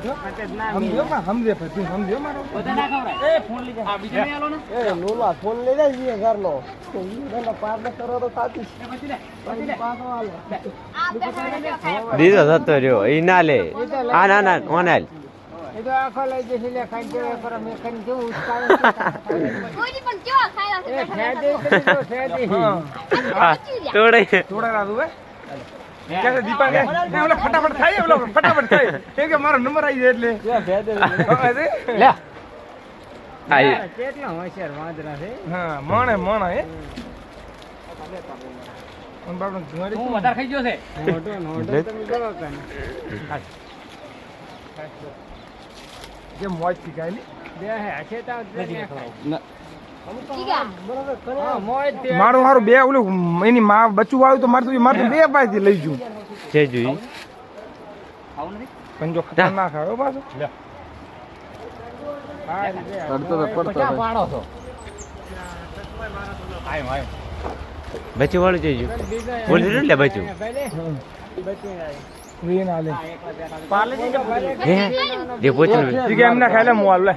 જો સમજે પછી સમજ્યો મારો એ ફોન લઈ જા આ બીજો નહીં આલો ને એ લોલા ફોન લઈ જાય ઘરનો તો પાર ન કરો તો સાચી પછી પાછો આલો દીધો થતો રહ્યો ઈ ના લે આ ના ના ઓનાલ એ તો આખો લઈ જશે લે ખાઈ દેવે પર મે કન જેવું ઉસ્કાવે કોઈ પણ કેવા ખાયલા છે એ ફેદે તો ફેદે તોડે થોડા રાદુ હે કે દીપા કે ઓલા ફટાફટ થાય ઓલા ફટાફટ થાય એ કે મારો નંબર આવી જાય એટલે ફેદે લે આઈ કેટલા હોશિયાર વાંદરા છે હા મોણે મોણા હે ઓન બાપનો ધુવાડી હું વધારે ખાઈ ગયો છે નોટો નોટો તમે ગયો કાને જે મોજ થી ગાયલી બે હે છે તા મારું હારું બે ઓલું એની માં બચ્ચું વાળું તો મારું બે પાસેથી લઈ જઉં છે જોઈ પંજો ખતરનાક આવ્યો પાછો બચ્ચું વાળું જઈજો બોલ દીધું ને બચ્ચું પાલે હે જે પોચું એમના ખાયલા મોલ